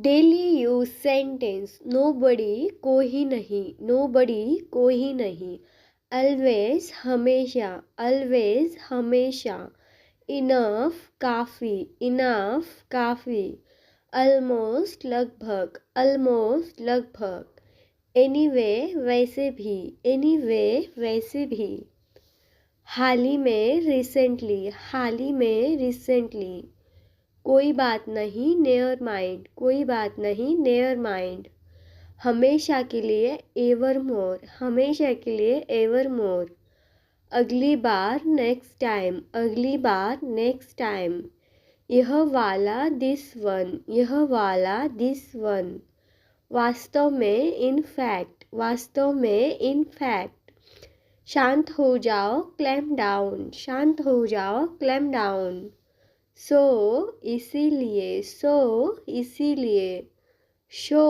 Daily use sentence nobody कोई नहीं, nobody कोई नहीं। ऑलवेज हमेशा, ऑलवेज हमेशा। इनफ काफ़ी, इनफ काफ़ी। ऑलमोस्ट लगभग, ऑलमोस्ट लगभग। एनीवे वैसे भी, एनीवे वैसे भी। हाल ही में रिसेंटली, हाल ही में रिसेंटली। कोई बात नहीं नेयर माइंड, कोई बात नहीं नेयर माइंड। हमेशा के लिए एवर मोर, हमेशा के लिए एवर मोर। अगली बार नेक्स्ट टाइम, अगली बार नेक्स्ट टाइम। यह वाला दिस वन, यह वाला दिस वन। वास्तव में इन फैक्ट, वास्तव में इन फैक्ट। शांत हो जाओ क्लैम डाउन, शांत हो जाओ क्लैम डाउन। सो इसीलिए, सो इसीलिए। शो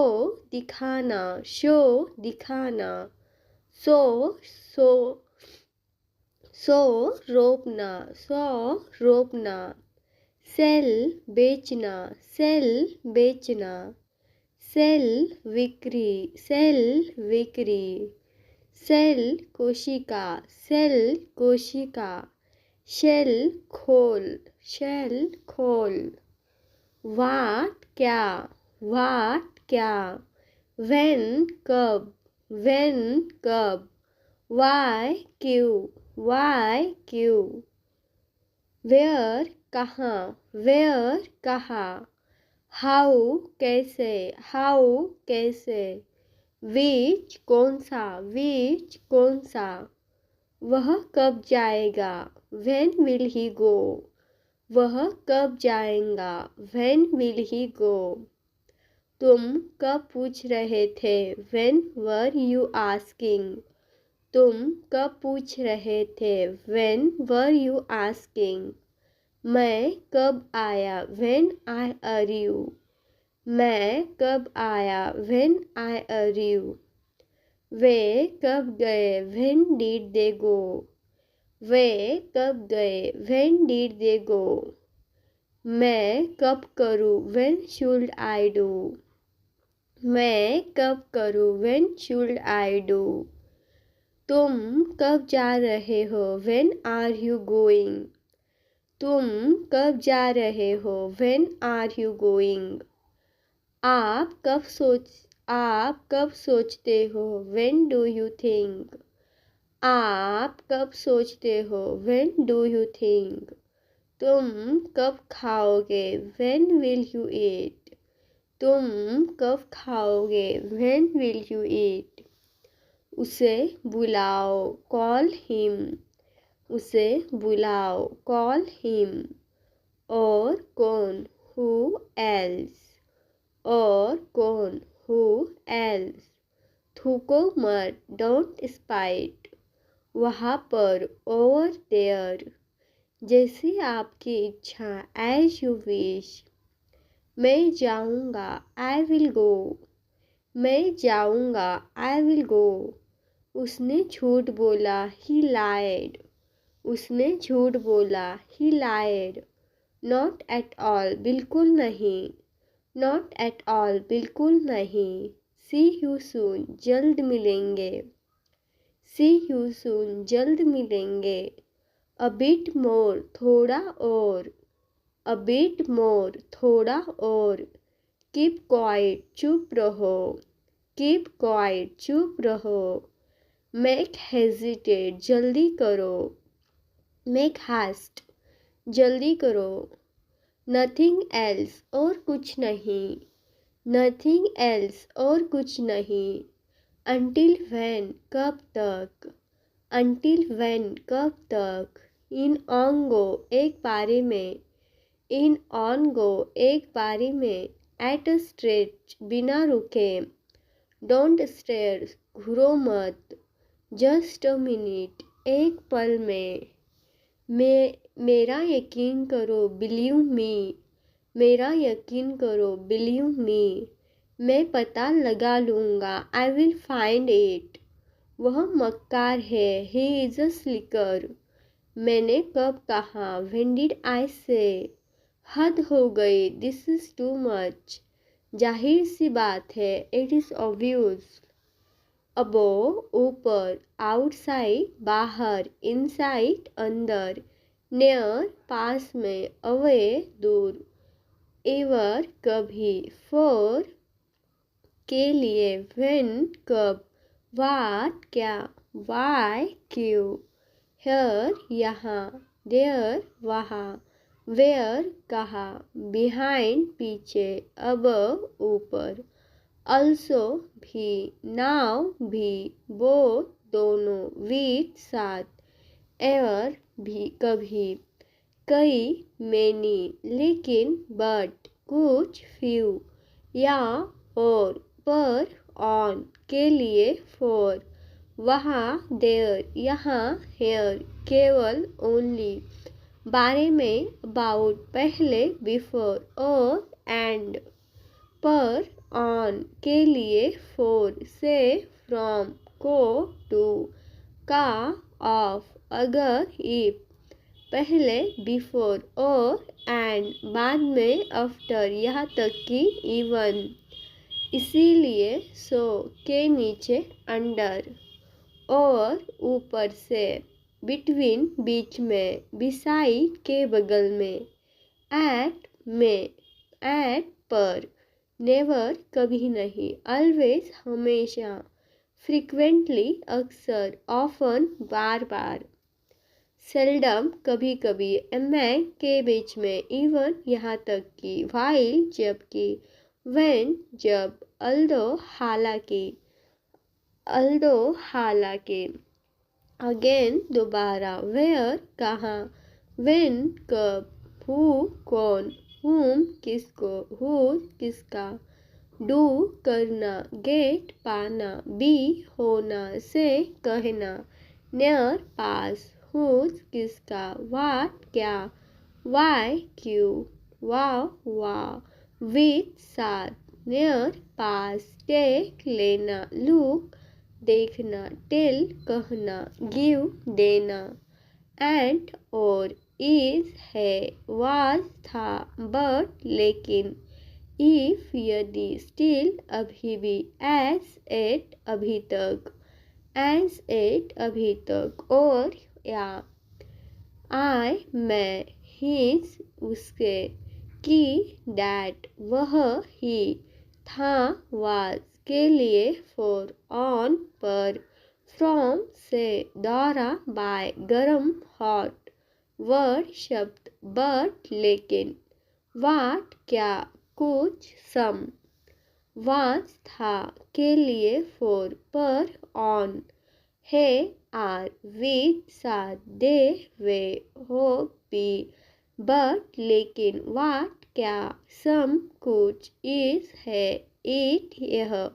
दिखाना, शो दिखाना। सो सो सो रोपना, सो रोपना। सेल बेचना, सेल बेचना। सेल विक्री, सेल विक्री। सेल कोशिका, सेल कोशिका। शेल खोल, शेल खोल। वाट क्या, वाट क्या। व्हेन कब, व्हेन कब। वाई क्यों, वाई क्यों। वेयर कहाँ, वेयर कहाँ। हाउ कैसे, हाउ कैसे। विच कौन सा, विच कौन सा। वह कब जाएगा, व्हेन विल ही गो। वह कब जाएगा, व्हेन विल ही गो। तुम कब पूछ रहे थे, व्हेन वर यू आस्किंग। तुम कब पूछ रहे थे, व्हेन वर यू आस्किंग। मैं कब आया, व्हेन आई अरिव। मैं कब आया, व्हेन आई अरिव। वे कब गए, व्हेन डिड दे गो। वे कब गए, व्हेन डिड दे गो। मैं कब करूँ, व्हेन शुड आई डू। मैं कब करूँ, व्हेन शुड आई डू। तुम कब जा रहे हो, व्हेन आर यू गोइंग। तुम कब जा रहे हो, व्हेन आर यू गोइंग। आप कब सोचते हो, व्हेन डू यू थिंक। आप कब सोचते हो, व्हेन डू यू थिंक। तुम कब खाओगे, व्हेन विल यू ईट। तुम कब खाओगे, व्हेन विल यू ईट। उसे बुलाओ, कॉल हिम। उसे बुलाओ, कॉल हिम। और कौन, हु एल्स। और कौन, हु एल्स। थूको मत, डोंट स्पाइट। वहाँ पर, ओवर देयर। जैसी आपकी इच्छा, एज यू विश। मैं जाऊँगा, आई विल गो। मैं जाऊँगा, आई विल गो। उसने झूठ बोला, ही लाइड। उसने झूठ बोला, ही लाइड। नॉट एट ऑल, बिल्कुल नहीं। नॉट एट ऑल, बिल्कुल नहीं। सी यू सून, जल्द मिलेंगे। सी यू सून, जल्द मिलेंगे। अ बिट मोर, थोड़ा और। अ बिट मोर, थोड़ा और। कीप क्वाइट, चुप रहो। कीप क्वाइट, चुप रहो। मेक हेजिटेट, जल्दी करो। मेक हास्ट, जल्दी करो। नथिंग एल्स, और कुछ नहीं। नथिंग एल्स, और कुछ नहीं। अंटिल व्हेन, कब तक। अंटिल व्हेन, कब तक। इन ऑन गो, एक बारे में। इन ऑन गो, एक बारी में। एट अ स्ट्रेच, बिना रुके। डोंट स्टेयर, घूरो मत। जस्ट अ मिनट, एक पल में। मेरा यकीन करो, बिलीव मी। मेरा यकीन करो, बिलीव मी। मैं पता लगा लूँगा, आई विल फाइंड इट। वह मक्कार है, ही इज़ अ स्लिकर। मैंने कब कहा, व्हेन डिड आई से। हद हो गई, दिस इज़ टू मच। जाहिर सी बात है, इट इज़ ऑब्वियस। अबोव ऊपर, आउटसाइड बाहर, इनसाइड अंदर, नियर पास में, अवे दूर, एवर कभी, फॉर के लिए, व्हेन कब, व्हाट क्या, व्हाई क्यों, हियर यहाँ, देयर वहाँ, वेयर कहाँ, बिहाइंड पीछे, अबव ऊपर, also भी, now भी, both दोनों, with साथ, ever भी कभी, कई many, लेकिन but कुछ few, या और, पर on के लिए, for वहाँ, there यहाँ, here केवल only, बारे में about पहले, before और and, पर on के लिए, for से, from को, to का, of अगर, if पहले, before और and बाद में, after यहाँ तक कि even, इसीलिए so के नीचे, under और ऊपर से, between बीच में, beside के बगल में, at में, at पर, नेवर कभी नहीं, ऑलवेज हमेशा, फ्रिक्वेंटली अक्सर, ऑफन बार बार, सेल्डम कभी कभी, एमैग के बीच में, इवन यहाँ तक कि, व्हाइल जबकि, व्हेन जब, अल्दो हालांकि, अगेन दोबारा, वेयर कहाँ, व्हेन कब, हु कौन, whom किसको, whose किसका, डू करना, गेट पाना, बी होना, से कहना, नियर पास, whose किसका, व्हाट क्या, वाई क्यों, वाह वाह, विथ साथ, नियर पास, टेक लेना, लुक देखना, टेल कहना, गिव देना, एंड और, इज है, वाज था, बट लेकिन, इफ यदि, स्टिल अभी भी, एज एट अभी तक, एज एट अभी तक, और या, आई मैं, हिज उसके, की दैट वह, ही था, वाज के लिए, फॉर ऑन पर, फ्रॉम से, द्वारा, बाय गरम, हॉट, वर्ड शब्द, बट लेकिन, वाट क्या, कुछ, सम, वाज था के लिए, फॉर पर, ऑन, है, आर, विद साथ, दे वे, हो बी, बट लेकिन, वाट क्या, सम कुछ, इज है, इट यह,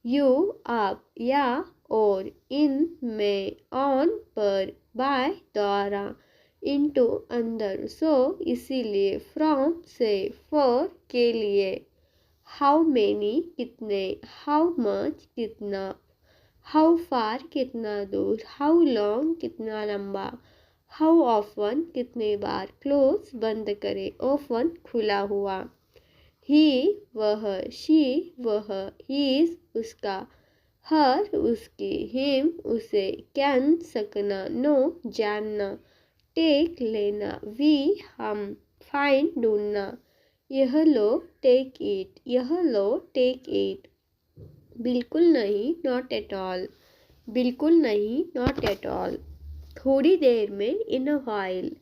यू आप, या और, इन में, ऑन पर, बाय द्वारा, इनटू अंदर, सो इसीलिए, फ्रॉम से, फॉर के लिए, हाउ मेनी कितने, हाउ मच कितना, हाउ फार कितना दूर, हाउ लॉन्ग कितना लंबा, हाउ ऑफन कितने बार, क्लोज बंद करे, ओपन खुला हुआ, ही वह, शी वह, हीज उसका, हर उसकी, हिम उसे, कैन सकना, नो जानना, टेक लेना, वी हम, फाइंड ढूंढना, यह लो टेक इट, यह लो टेक इट, बिल्कुल नहीं, नॉट एट ऑल, बिल्कुल नहीं, नॉट एट ऑल, थोड़ी देर में, इन अ व्हाइल,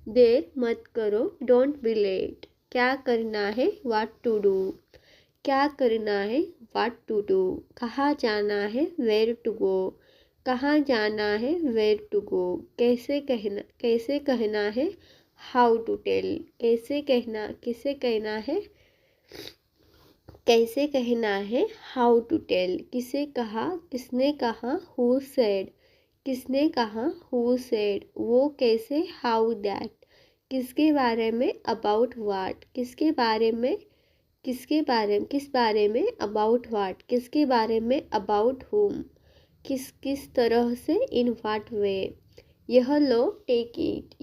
देर मत करो, डोंट बी लेट, क्या करना है, व्हाट टू डू, क्या करना है, व्हाट टू डू, कहाँ जाना है, वेयर टू गो, कहाँ जाना है, वेयर टू गो, कैसे कहना है, हाउ टू टेल, कैसे कहना, किसे कहना है, कैसे कहना है, हाउ टू टेल, किसे कहा, किसने कहा, हु सेड, किसने कहा, हु सेड, वो कैसे, हाउ दैट, किसके बारे में, अबाउट व्हाट, किस बारे में, अबाउट व्हाट, किसके बारे में, अबाउट हुम, किस तरह से, इन व्हाट वे, यह लो टेक इट।